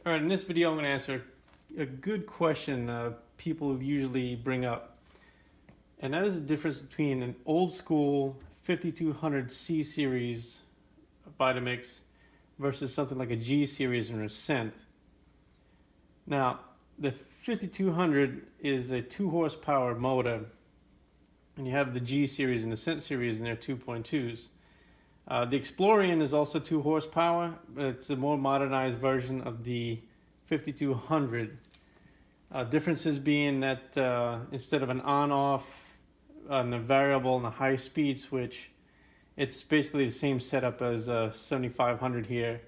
All right, in this video, I'm going to answer a good question people usually bring up. And that is the difference between an old school 5200 C series Vitamix versus something like a G series or Ascent. Now, the 5200 is a 2 horsepower motor, and you have the G series and the Ascent series, and they're 2.2s. The Explorian is also 2 horsepower, but it's a more modernized version of the 5200. Differences being that instead of an on-off and a variable and a high-speed switch, it's basically the same setup as a 7500 here,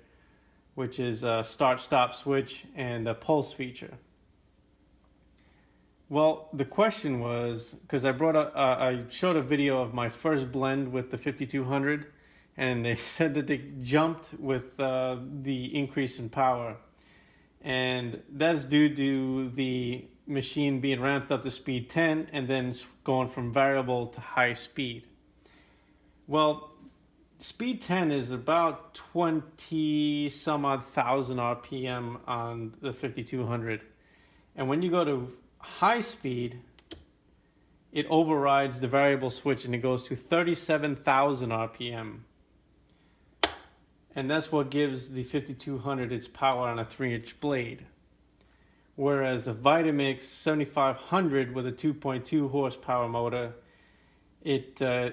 which is a start-stop switch and a pulse feature. Well, the question was, because I showed a video of my first blend with the 5200, and they said that they jumped with the increase in power. And that's due to the machine being ramped up to speed 10 and then going from variable to high speed. Well, speed 10 is about 20 some odd thousand RPM on the 5200. And when you go to high speed, it overrides the variable switch and it goes to 37,000 RPM. And that's what gives the 5200 its power on a 3-inch blade. Whereas a Vitamix 7500 with a 2.2 horsepower motor,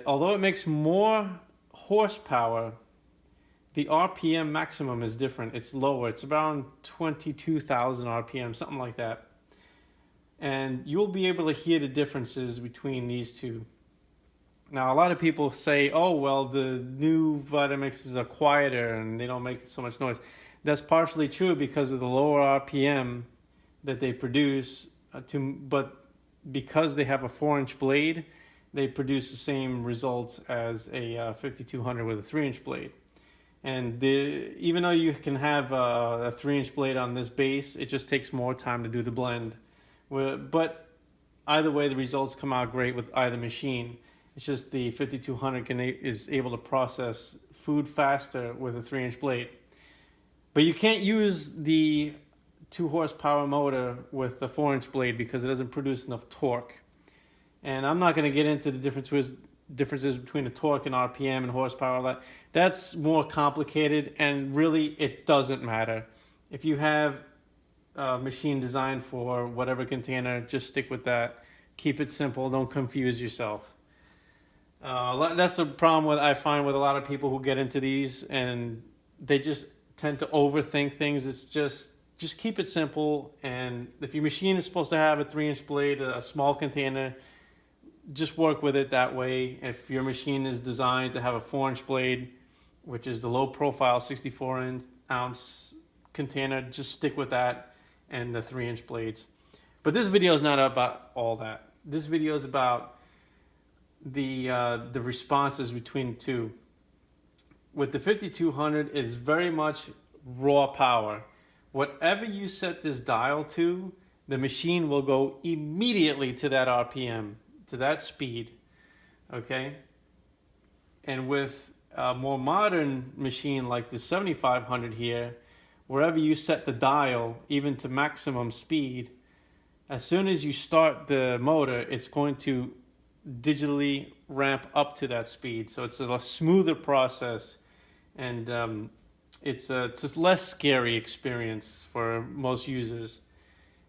although it makes more horsepower, the RPM maximum is different. It's lower. It's around 22,000 RPM, something like that. And you'll be able to hear the differences between these two. Now, a lot of people say, oh, well, the new Vitamixes are quieter and they don't make so much noise. That's partially true because of the lower RPM that they produce, but because they have a 4-inch blade, they produce the same results as a 5200 with a 3-inch blade. And even though you can have a 3-inch blade on this base, it just takes more time to do the blend. But either way, the results come out great with either machine. It's just the 5200 is able to process food faster with a 3-inch blade. But you can't use the 2 horsepower motor with the 4-inch blade because it doesn't produce enough torque. And I'm not going to get into the differences between the torque and RPM and horsepower. That's more complicated, and really it doesn't matter. If you have a machine designed for whatever container, just stick with that. Keep it simple. Don't confuse yourself. That's the problem I find with a lot of people who get into these, and they just tend to overthink things. It's just keep it simple. And if your machine is supposed to have a 3-inch blade, a small container, just work with it that way. If your machine is designed to have a 4-inch blade, which is the low profile 64-ounce container, just stick with that and the 3-inch blades. But this video is not about all that. This video is about the responses between the two. With the 5200, it is very much raw power. Whatever you set this dial to, the machine will go immediately to that RPM, to that speed, okay? And with a more modern machine like the 7500 here, wherever you set the dial, even to maximum speed, as soon as you start the motor, it's going to digitally ramp up to that speed. So it's a smoother process, and it's a less scary experience for most users.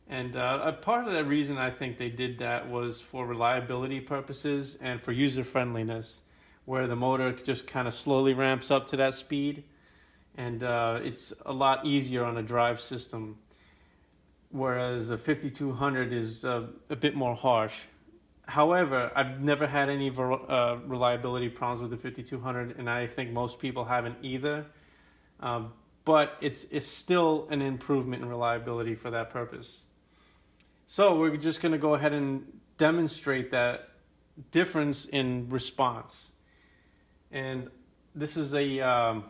And a part of the reason I think they did that was for reliability purposes and for user friendliness, where the motor just kind of slowly ramps up to that speed, and it's a lot easier on a drive system, whereas a 5200 is a bit more harsh. However, I've never had any reliability problems with the 5200, and I think most people haven't either. But it's still an improvement in reliability for that purpose. So we're just going to go ahead and demonstrate that difference in response. And this is an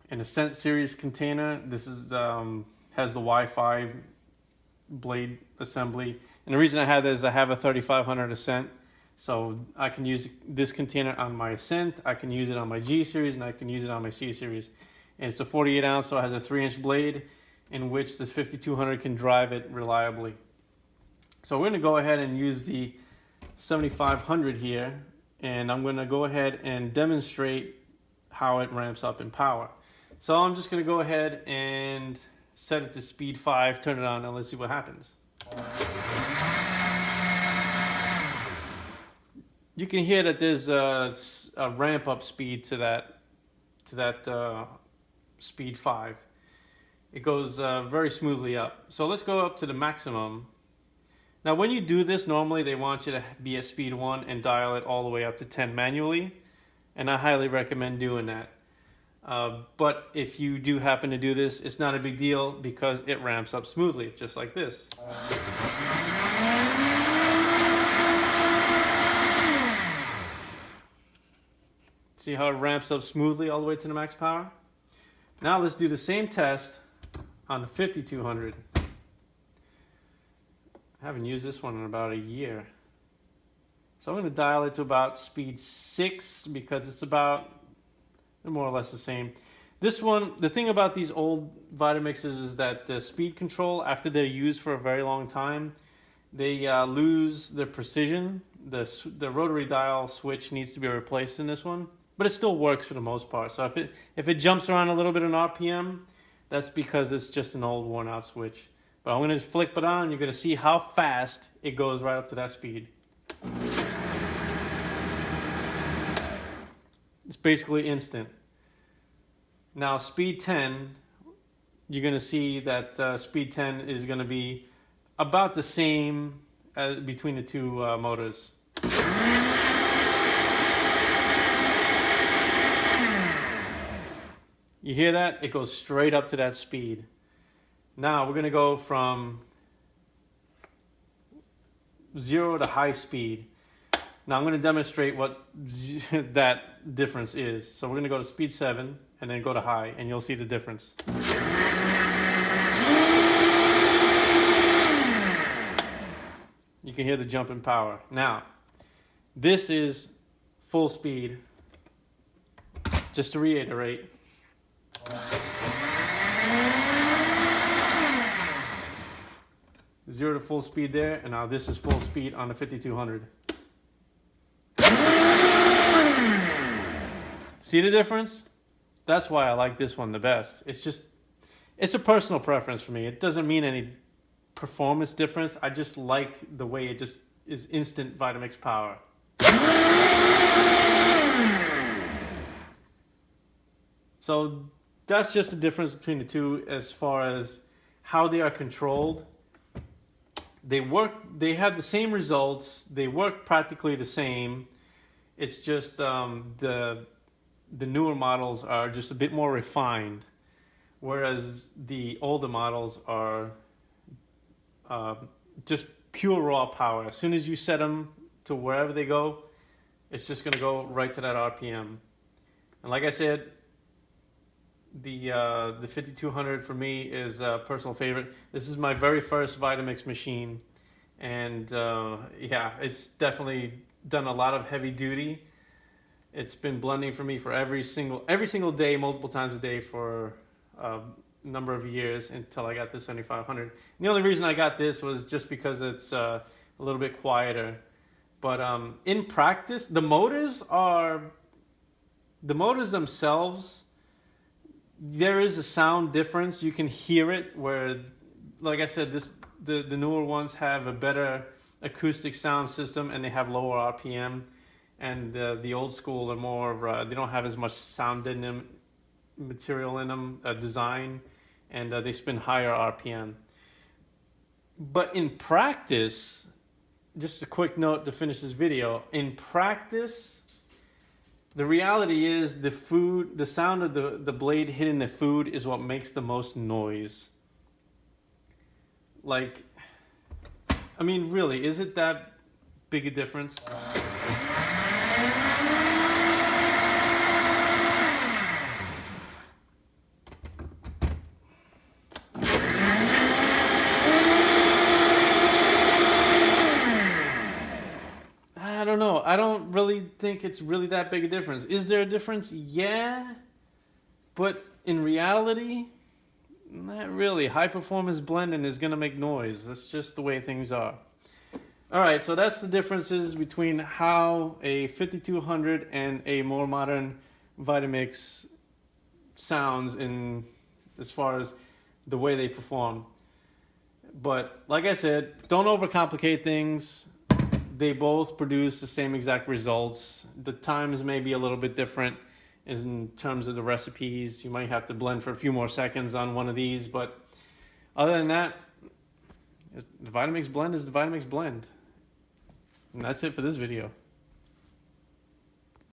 Ascent series container. This is has the Wi-Fi blade assembly. And the reason I have that is I have a 3500 Ascent. So I can use this container on my Ascent, I can use it on my G series, and I can use it on my C series. And it's a 48 ounce, so it has a 3-inch blade. in which this 5200 can drive it reliably. So we're going to go ahead and use the 7500 here, and I'm going to go ahead and demonstrate how it ramps up in power. So I'm just going to go ahead and set it to speed 5, turn it on, and let's see what happens. You can hear that there's a ramp up speed to that speed 5. It goes very smoothly up. So let's go up to the maximum. Now when you do this, normally they want you to be at speed 1 and dial it all the way up to 10 manually, and I highly recommend doing that. But if you do happen to do this, it's not a big deal because it ramps up smoothly, just like this. See how it ramps up smoothly all the way to the max power? Now let's do the same test on the 5200. I haven't used this one in about a year. So I'm going to dial it to about speed 6 because it's about more or less the same. This one, the thing about these old Vitamixes is that the speed control, after they're used for a very long time, they lose their precision. The rotary dial switch needs to be replaced in this one, but it still works for the most part. So if it jumps around a little bit in RPM, that's because it's just an old worn out switch. But I'm going to flick it on, you're going to see how fast it goes right up to that speed. It's basically instant. Now speed 10, you're going to see that speed 10 is going to be about the same between the two motors. You hear that? It goes straight up to that speed. Now we're going to go from 0 to high speed. Now I'm going to demonstrate what that difference is. So we're going to go to speed 7 and then go to high, and you'll see the difference. You can hear the jump in power. Now, this is full speed. Just to reiterate. Zero to full speed there, and now this is full speed on the 5200. See the difference? That's why I like this one the best. It's a personal preference for me. It doesn't mean any performance difference. I just like the way it just is instant Vitamix power. So that's just the difference between the two as far as how they are controlled. They have the same results. They work practically the same. It's just the newer models are just a bit more refined, whereas the older models are just pure raw power. As soon as you set them to wherever they go, it's just going to go right to that RPM. And like I said, the 5200 for me is a personal favorite. This is my very first Vitamix machine, and yeah, it's definitely done a lot of heavy duty. It's been blending for me for every single day, multiple times a day for a number of years until I got this 7500. And the only reason I got this was just because it's a little bit quieter. But in practice, the motors themselves, there is a sound difference. You can hear it where, like I said, the newer ones have a better acoustic sound system and they have lower RPM. And the old school are more, they don't have as much sound in them, material in them, design, and they spin higher RPM. But in practice, just a quick note to finish this video, in practice, the reality is the sound of the blade hitting the food is what makes the most noise. Like, I mean, really, is it that big a difference? I don't know. I don't really think it's really that big a difference. Is there a difference? Yeah. But in reality, Not really. High performance blending is going to make noise. That's just the way things are. All right, so that's the differences between how a 5200 and a more modern Vitamix sounds in as far as the way they perform. But like I said, don't overcomplicate things. They both produce the same exact results. The times may be a little bit different in terms of the recipes. You might have to blend for a few more seconds on one of these, but other than that, the Vitamix blend is the Vitamix blend. And that's it for this video.